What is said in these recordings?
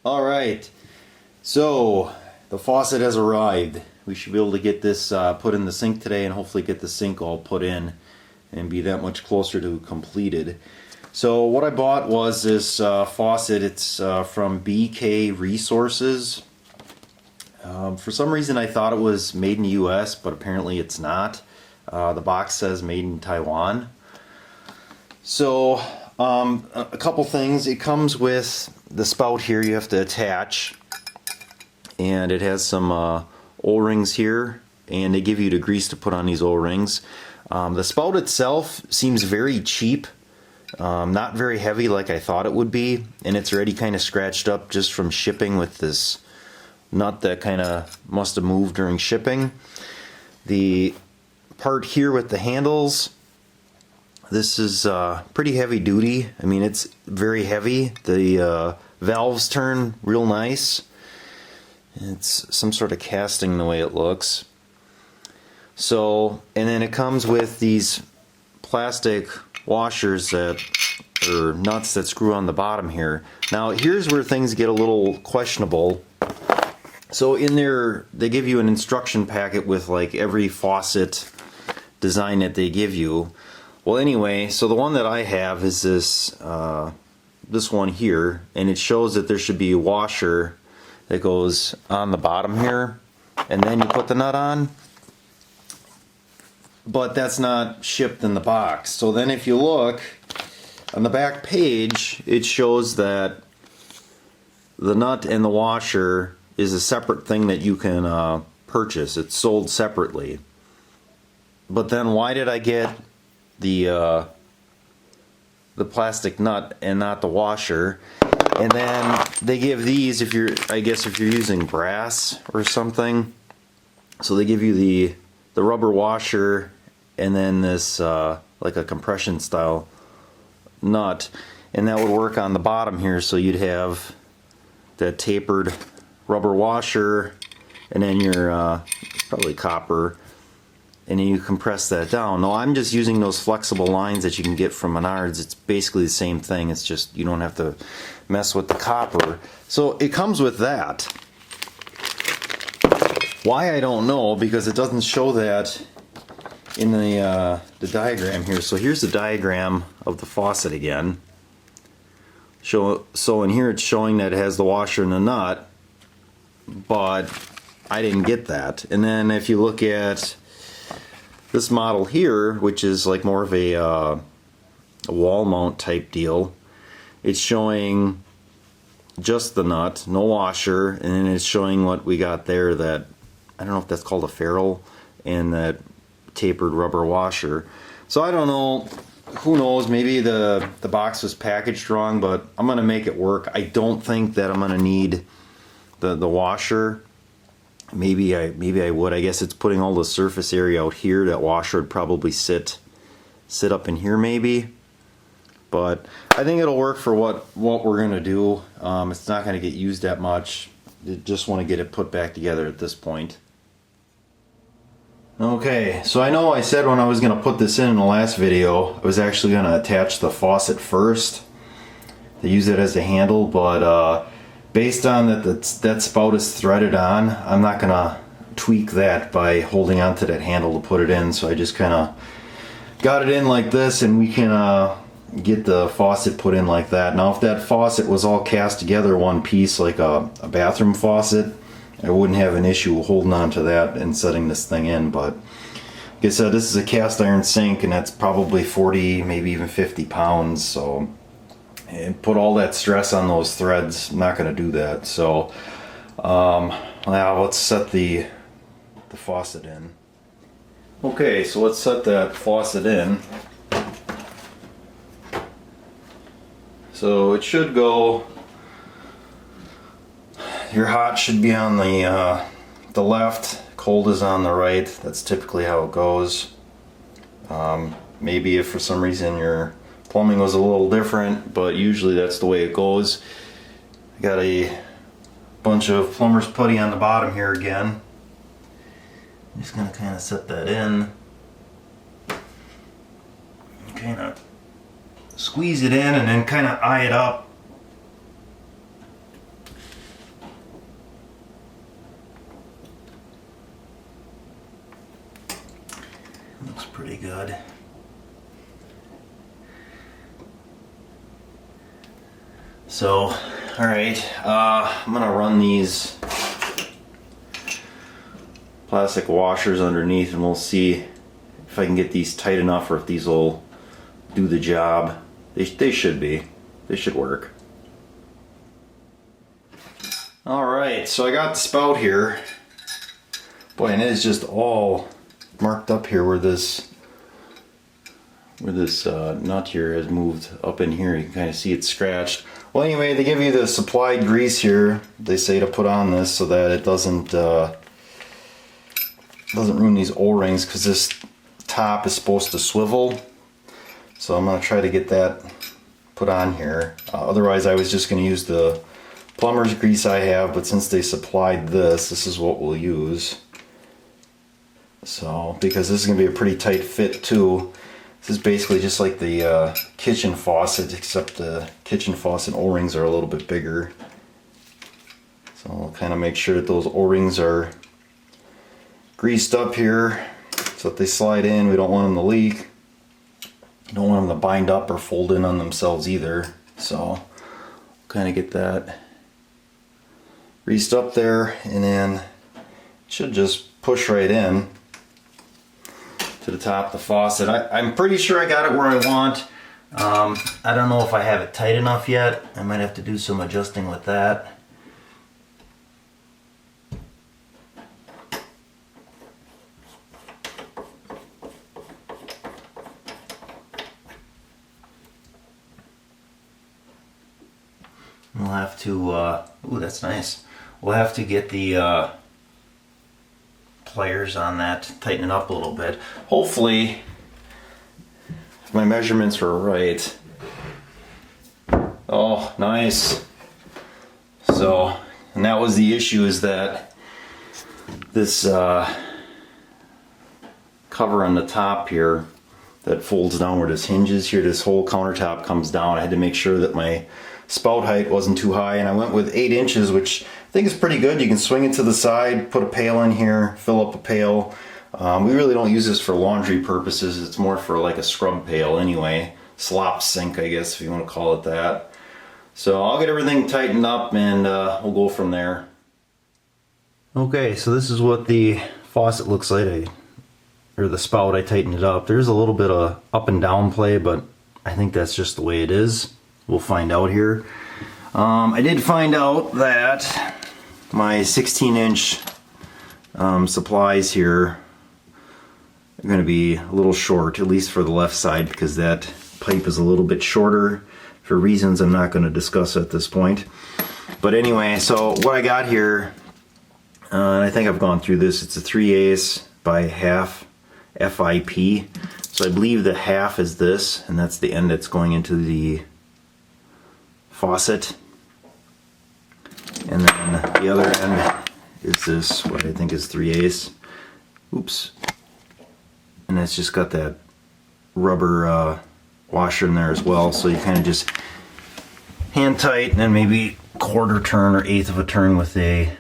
Alright, so the faucet has arrived. We should be able to get this put in the sink today and hopefully get the sink all put in and be that much closer to completed. So what I bought was this faucet. It's from BK Resources. For some reason I thought it was made in the US, but apparently it's not. The box says made in Taiwan. So a couple things. It comes with the spout here you have to attach, and it has some O-rings here, and they give you the grease to put on these O-rings. The spout itself seems very cheap, not very heavy like I thought it would be, and it's already kind of scratched up just from shipping with this nut that kind of must have moved during shipping. The part here with the handles, this is pretty heavy duty. I mean, it's very heavy. The valves turn real nice. It's some sort of casting the way it looks. So, and then it comes with these plastic washers that, or nuts that screw on the bottom here. Now here's where things get a little questionable. So in there, they give you an instruction packet with like every faucet design that they give you. Well, anyway, so the one that I have is this this one here, and it shows that there should be a washer that goes on the bottom here, and then you put the nut on. But that's not shipped in the box. So then if you look on the back page, it shows that the nut and the washer is a separate thing that you can purchase. It's sold separately. But then why did I get the plastic nut and not the washer? And then they give these if you're, I guess if you're using brass or something. So they give you the rubber washer and then this like a compression style nut, and that would work on the bottom here, so you'd have that tapered rubber washer and then your probably copper, and then you compress that down. Now I'm just using those flexible lines that you can get from Menards. It's basically the same thing, it's just you don't have to mess with the copper. So it comes with that. Why, I don't know, because it doesn't show that in the diagram here. So here's the diagram of the faucet again. So in here it's showing that it has the washer and the nut, but I didn't get that. And then if you look at this model here, which is like more of a wall mount type deal, it's showing just the nut, no washer, and then it's showing what we got there, that I don't know if that's called a ferrule, and that tapered rubber washer. So I don't know, who knows, maybe the box was packaged wrong, but I'm gonna make it work. I don't think that I'm gonna need the washer. Maybe I would. I guess it's putting all the surface area out here. That washer would probably sit up in here maybe. But I think it'll work for what we're gonna do. It's not gonna get used that much. I just want to get it put back together at this point. Okay, so I know I said when I was gonna put this in the last video, I was actually gonna attach the faucet first to use it as a handle, but based on that spout is threaded on, I'm not gonna tweak that by holding onto that handle to put it in. So I just kind of got it in like this, and we can get the faucet put in like that. Now if that faucet was all cast together one piece like a bathroom faucet, I wouldn't have an issue holding on to that and setting this thing in. But like I said, this is a cast iron sink, and that's probably 40, maybe even 50 pounds. So, and put all that stress on those threads, I'm not going to do that. So now let's set the faucet in. Okay, so let's set that faucet in. So it should go, your hot should be on the left, cold is on the right. That's typically how it goes. Maybe if for some reason your plumbing was a little different, but usually that's the way it goes. I got a bunch of plumber's putty on the bottom here again. I'm just going to kind of set that in. Kind of squeeze it in and then kind of eye it up. good. So, alright, I'm gonna run these plastic washers underneath and we'll see if I can get these tight enough or if these will do the job. They should be. They should work. Alright, so I got the spout here. Boy, and it is just all marked up here where this nut here has moved up in here. You can kind of see it's scratched. Well, anyway, they give you the supplied grease here. They say to put on this so that it doesn't ruin these O-rings, because this top is supposed to swivel. So I'm going to try to get that put on here. Otherwise, I was just going to use the plumber's grease I have, but since they supplied this, this is what we'll use. So, because this is going to be a pretty tight fit too. This is basically just like the kitchen faucet, except the kitchen faucet O-rings are a little bit bigger. So I'll kind of make sure that those O-rings are greased up here so that they slide in. We don't want them to leak. Don't want them to bind up or fold in on themselves either. So kind of get that greased up there, and then it should just push right in to the top of the faucet. I'm pretty sure I got it where I want. I don't know if I have it tight enough yet. I might have to do some adjusting with that. We'll have to, ooh, that's nice. We'll have to get the pliers on that, tighten it up a little bit. Hopefully, if my measurements were right. Oh, nice. So, and that was the issue, is that this cover on the top here that folds down where this hinges here, this whole countertop comes down. I had to make sure that my spout height wasn't too high, and I went with 8 inches, which I think is pretty good. You can swing it to the side, put a pail in here, fill up a pail. We really don't use this for laundry purposes. It's more for like a scrub pail anyway. Slop sink, I guess, if you want to call it that. So I'll get everything tightened up and we'll go from there. Okay, so this is what the faucet looks like, or the spout. I tightened it up. There's a little bit of up and down play, but I think that's just the way it is. We'll find out here. I did find out that my 16-inch supplies here are going to be a little short, at least for the left side, because that pipe is a little bit shorter for reasons I'm not going to discuss at this point. But anyway, so what I got here, and I think I've gone through this, it's a 3/8 by half FIP. So I believe the half is this, and that's the end that's going into the faucet, and then the other end is this, what I think is 3/8. Oops. And it's just got that rubber washer in there as well, so you kind of just hand tight and then maybe quarter turn or eighth of a turn with the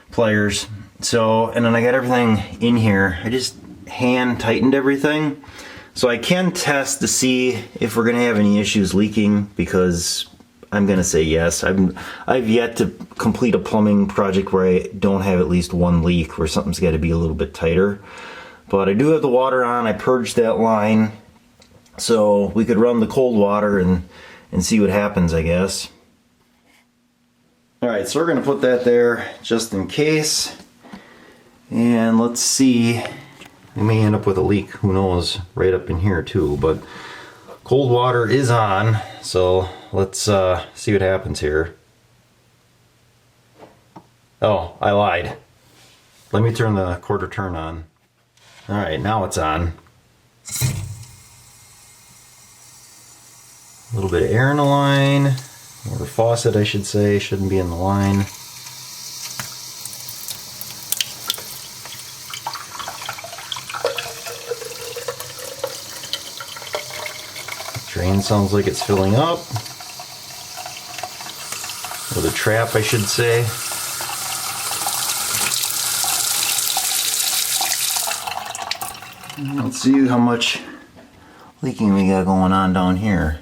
pliers. So, and then I got everything in here. I just hand tightened everything. So I can test to see if we're going to have any issues leaking, because I'm going to say yes. I've yet to complete a plumbing project where I don't have at least one leak, where something's got to be a little bit tighter. But I do have the water on. I purged that line, so we could run the cold water and see what happens, I guess. Alright, so we're going to put that there just in case. And let's see. We may end up with a leak, who knows, right up in here too, but cold water is on, so let's see what happens here. Oh, I lied. Let me turn the quarter turn on. Alright, now it's on. A little bit of air in the line, or the faucet I should say, shouldn't be in the line. Drain sounds like it's filling up. Or the trap, I should say. Let's see how much leaking we got going on down here.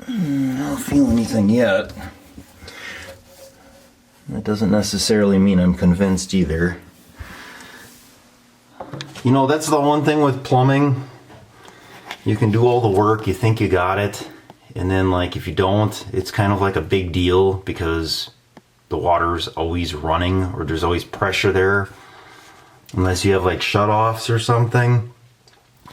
I don't feel anything yet. That doesn't necessarily mean I'm convinced either. You know, that's the one thing with plumbing. You can do all the work, you think you got it, and then like if you don't, it's kind of like a big deal because the water's always running or there's always pressure there. Unless you have like shutoffs or something.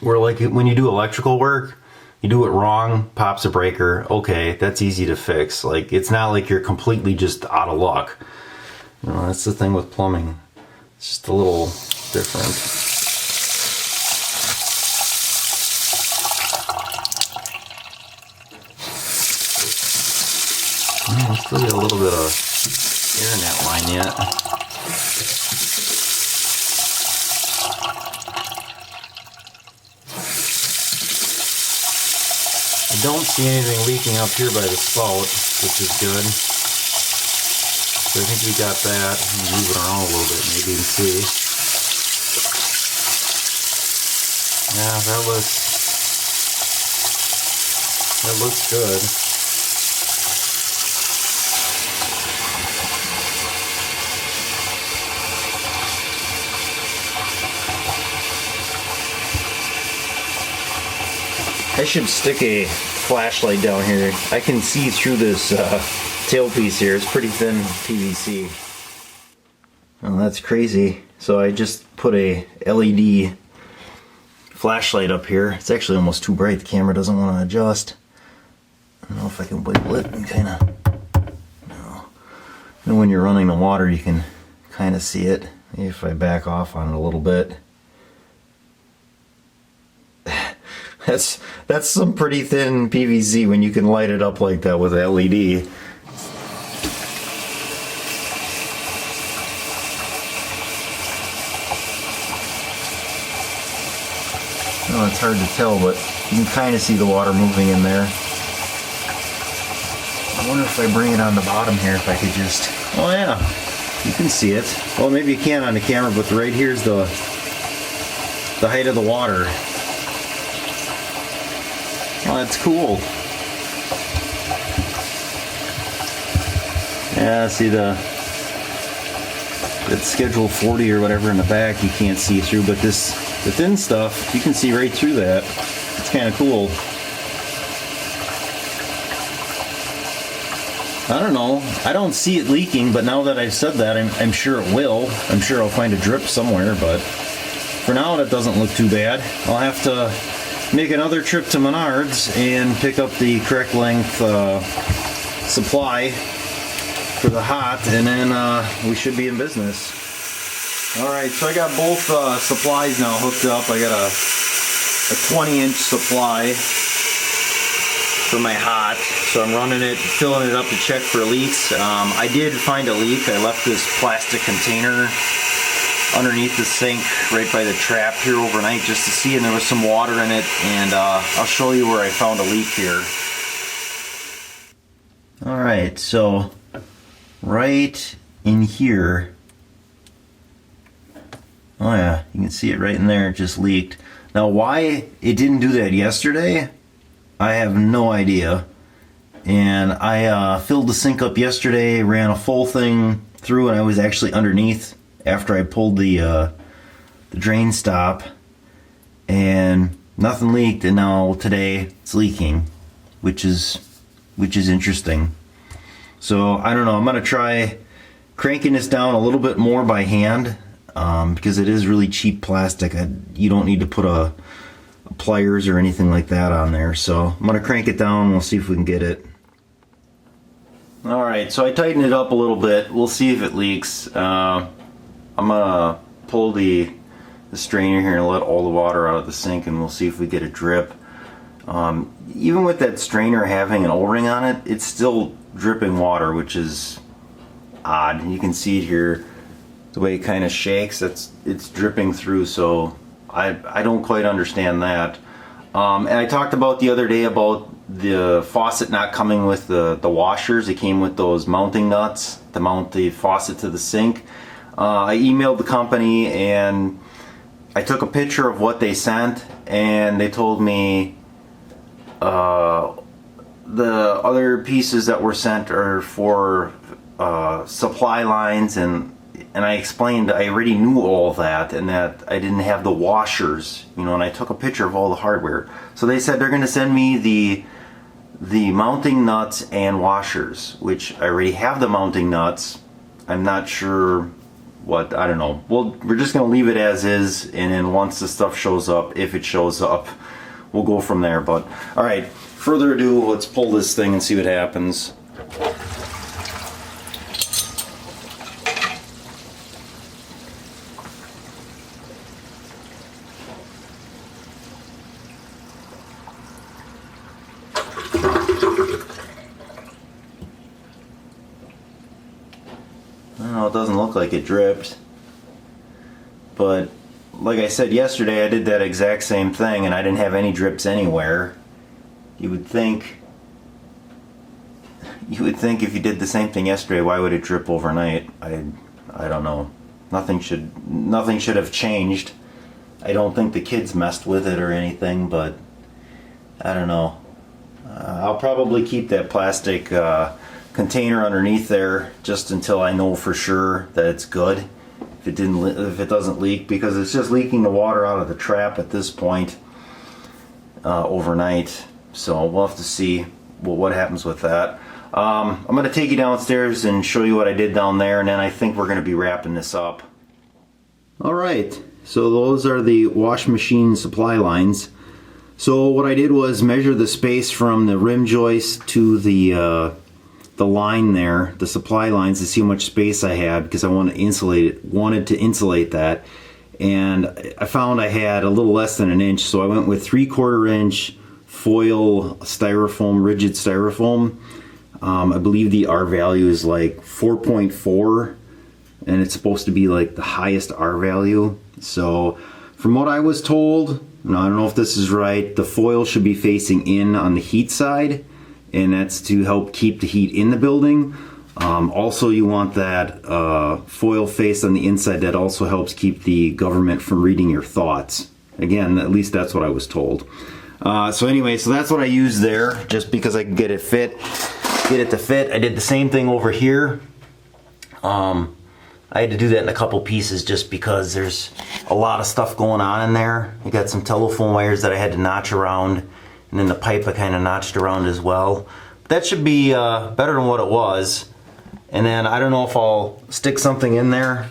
Where like when you do electrical work, you do it wrong, pops a breaker, okay, that's easy to fix. Like it's not like you're completely just out of luck. You know, that's the thing with plumbing. It's just a little different. I still got a little bit of air in that line yet. I don't see anything leaking up here by the spout, which is good. So I think we got that. Move it around a little bit, maybe you can see. Yeah, that looks good. I should stick a flashlight down here. I can see through this tailpiece here. It's pretty thin PVC. Oh, that's crazy. So I just put a LED flashlight up here. It's actually almost too bright. The camera doesn't want to adjust. I don't know if I can wiggle it and kind of... No. And when you're running the water, you can kind of see it. Maybe if I back off on it a little bit. That's some pretty thin PVC when you can light it up like that with LED. Oh, it's hard to tell, but you can kind of see the water moving in there. I wonder if I bring it on the bottom here, if I could just... Oh yeah, you can see it. Well, maybe you can't on the camera, but right here's the height of the water. Oh, that's cool. Yeah, see it's schedule 40 or whatever in the back you can't see through, but the thin stuff, you can see right through that. It's kind of cool. I don't know. I don't see it leaking, but now that I've said that, I'm sure it will. I'm sure I'll find a drip somewhere, but for now that doesn't look too bad. I'll have to make another trip to Menards and pick up the correct length supply for the hot, and then we should be in business. Alright, so I got both supplies now hooked up. I got a 20-inch supply for my hot, so I'm running it, filling it up to check for leaks. I did find a leak. I left this plastic container underneath the sink right by the trap here overnight just to see, and there was some water in it, and I'll show you where I found a leak here. Alright, so right in here, oh yeah, you can see it right in there, it just leaked. Now why it didn't do that yesterday, I have no idea. And I filled the sink up yesterday, ran a full thing through, and I was actually underneath after I pulled the drain stop, and nothing leaked, and now today it's leaking, which is interesting. So I don't know, I'm gonna try cranking this down a little bit more by hand, because it is really cheap plastic. You don't need to put a pliers or anything like that on there. So I'm gonna crank it down and we'll see if we can get it. Alright, so I tightened it up a little bit. We'll see if it leaks. I'm gonna pull the strainer here and let all the water out of the sink, and we'll see if we get a drip. Even with that strainer having an O-ring on it, it's still dripping water, which is odd. You can see it here, the way it kind of shakes. It's dripping through, so I don't quite understand that. And I talked about the other day about the faucet not coming with the washers. It came with those mounting nuts to mount the faucet to the sink. I emailed the company and I took a picture of what they sent, and they told me the other pieces that were sent are for supply lines, and I explained I already knew all that and that I didn't have the washers, you know, and I took a picture of all the hardware. So they said they're going to send me the mounting nuts and washers, which I already have the mounting nuts. I'm not sure what, I don't know. Well, we're just going to leave it as is, and then once the stuff shows up, if it shows up, we'll go from there. But all right, further ado, let's pull this thing and see what happens. No, it doesn't look like it dripped, but like I said yesterday, I did that exact same thing and I didn't have any drips anywhere. You would think if you did the same thing yesterday, why would it drip overnight? I don't know. Nothing should have changed. I don't think the kids messed with it or anything, but I don't know. I'll probably keep that plastic container underneath there just until I know for sure that it's good. If it doesn't leak, because it's just leaking the water out of the trap at this point overnight. So we'll have to see what happens with that. I'm going to take you downstairs and show you what I did down there, and then I think we're going to be wrapping this up. Alright, so those are the wash machine supply lines. So what I did was measure the space from the rim joist to the line there, the supply lines, to see how much space I had, because I wanted to insulate that, and I found I had a little less than an inch, so I went with 3/4 inch foil styrofoam, rigid styrofoam. I believe the R value is like 4.4, and it's supposed to be like the highest R value. So from what I was told, and I don't know if this is right, the foil should be facing in on the heat side, and that's to help keep the heat in the building. Also, you want that foil face on the inside. That also helps keep the government from reading your thoughts. Again, at least that's what I was told. So anyway, so that's what I used there, just because I could get it to fit. I did the same thing over here. I had to do that in a couple pieces just because there's a lot of stuff going on in there. I got some telephone wires that I had to notch around, and then the pipe I kind of notched around as well. That should be better than what it was. And then I don't know if I'll stick something in there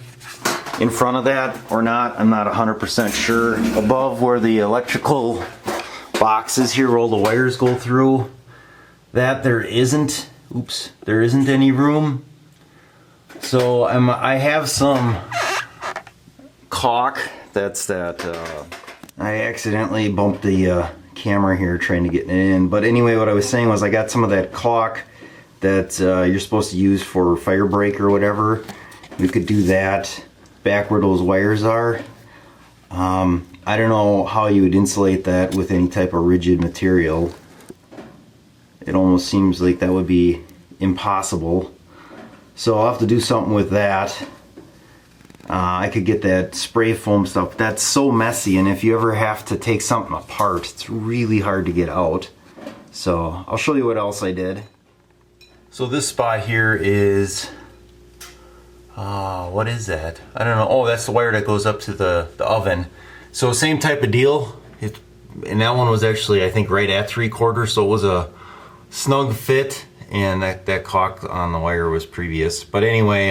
in front of that or not. I'm not 100% sure. Above where the electrical box is here, where all the wires go through, that there isn't any room. So I have some caulk. That's that. I accidentally bumped the camera here trying to get it in. But anyway, what I was saying was I got some of that caulk that you're supposed to use for fire break or whatever. We could do that back where those wires are. I don't know how you would insulate that with any type of rigid material. It almost seems like that would be impossible. So I'll have to do something with that. I could get that spray foam stuff. That's so messy, and if you ever have to take something apart, it's really hard to get out. So I'll show you what else I did. So this spot here is, what is that? I don't know. Oh, that's the wire that goes up to the oven. So same type of deal. And that one was actually, I think, right at 3/4, so it was a snug fit, and that caulk on the wire was previous. But anyway,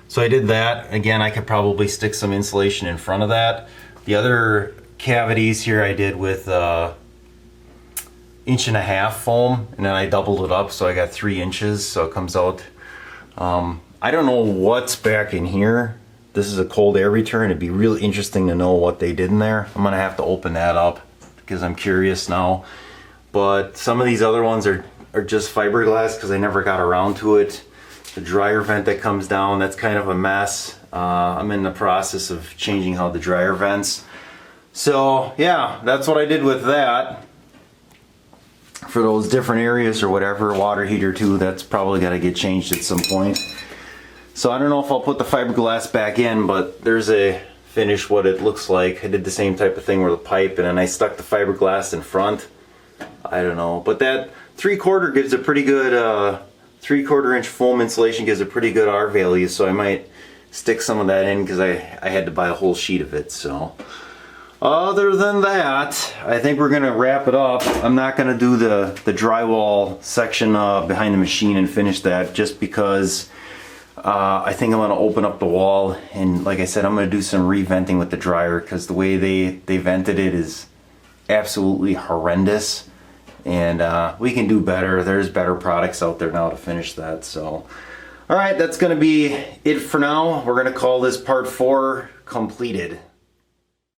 so I did that. Again, I could probably stick some insulation in front of that. The other cavities here I did with 1.5 inch foam, and then I doubled it up, so I got 3 inches, so it comes out. I don't know what's back in here. This is a cold air return. It'd be really interesting to know what they did in there. I'm gonna have to open that up because I'm curious now. But some of these other ones are just fiberglass because I never got around to it. The dryer vent that comes down, that's kind of a mess. I'm in the process of changing how the dryer vents. So yeah, that's what I did with that. For those different areas or whatever, water heater too, that's probably got to get changed at some point. So I don't know if I'll put the fiberglass back in, but there's a finish what it looks like. I did the same type of thing with the pipe, and then I stuck the fiberglass in front. I don't know, but that 3/4 gives a pretty good 3/4 inch foam insulation gives a pretty good R value, so I might stick some of that in because I had to buy a whole sheet of it. So other than that, I think we're gonna wrap it up. I'm not gonna do the drywall section behind the machine and finish that, just because I think I'm gonna open up the wall, and like I said, I'm gonna do some re-venting with the dryer, because the way they vented it is absolutely horrendous, and we can do better. There's better products out there now to finish that. So alright, that's gonna be it for now. We're gonna call this part 4 completed.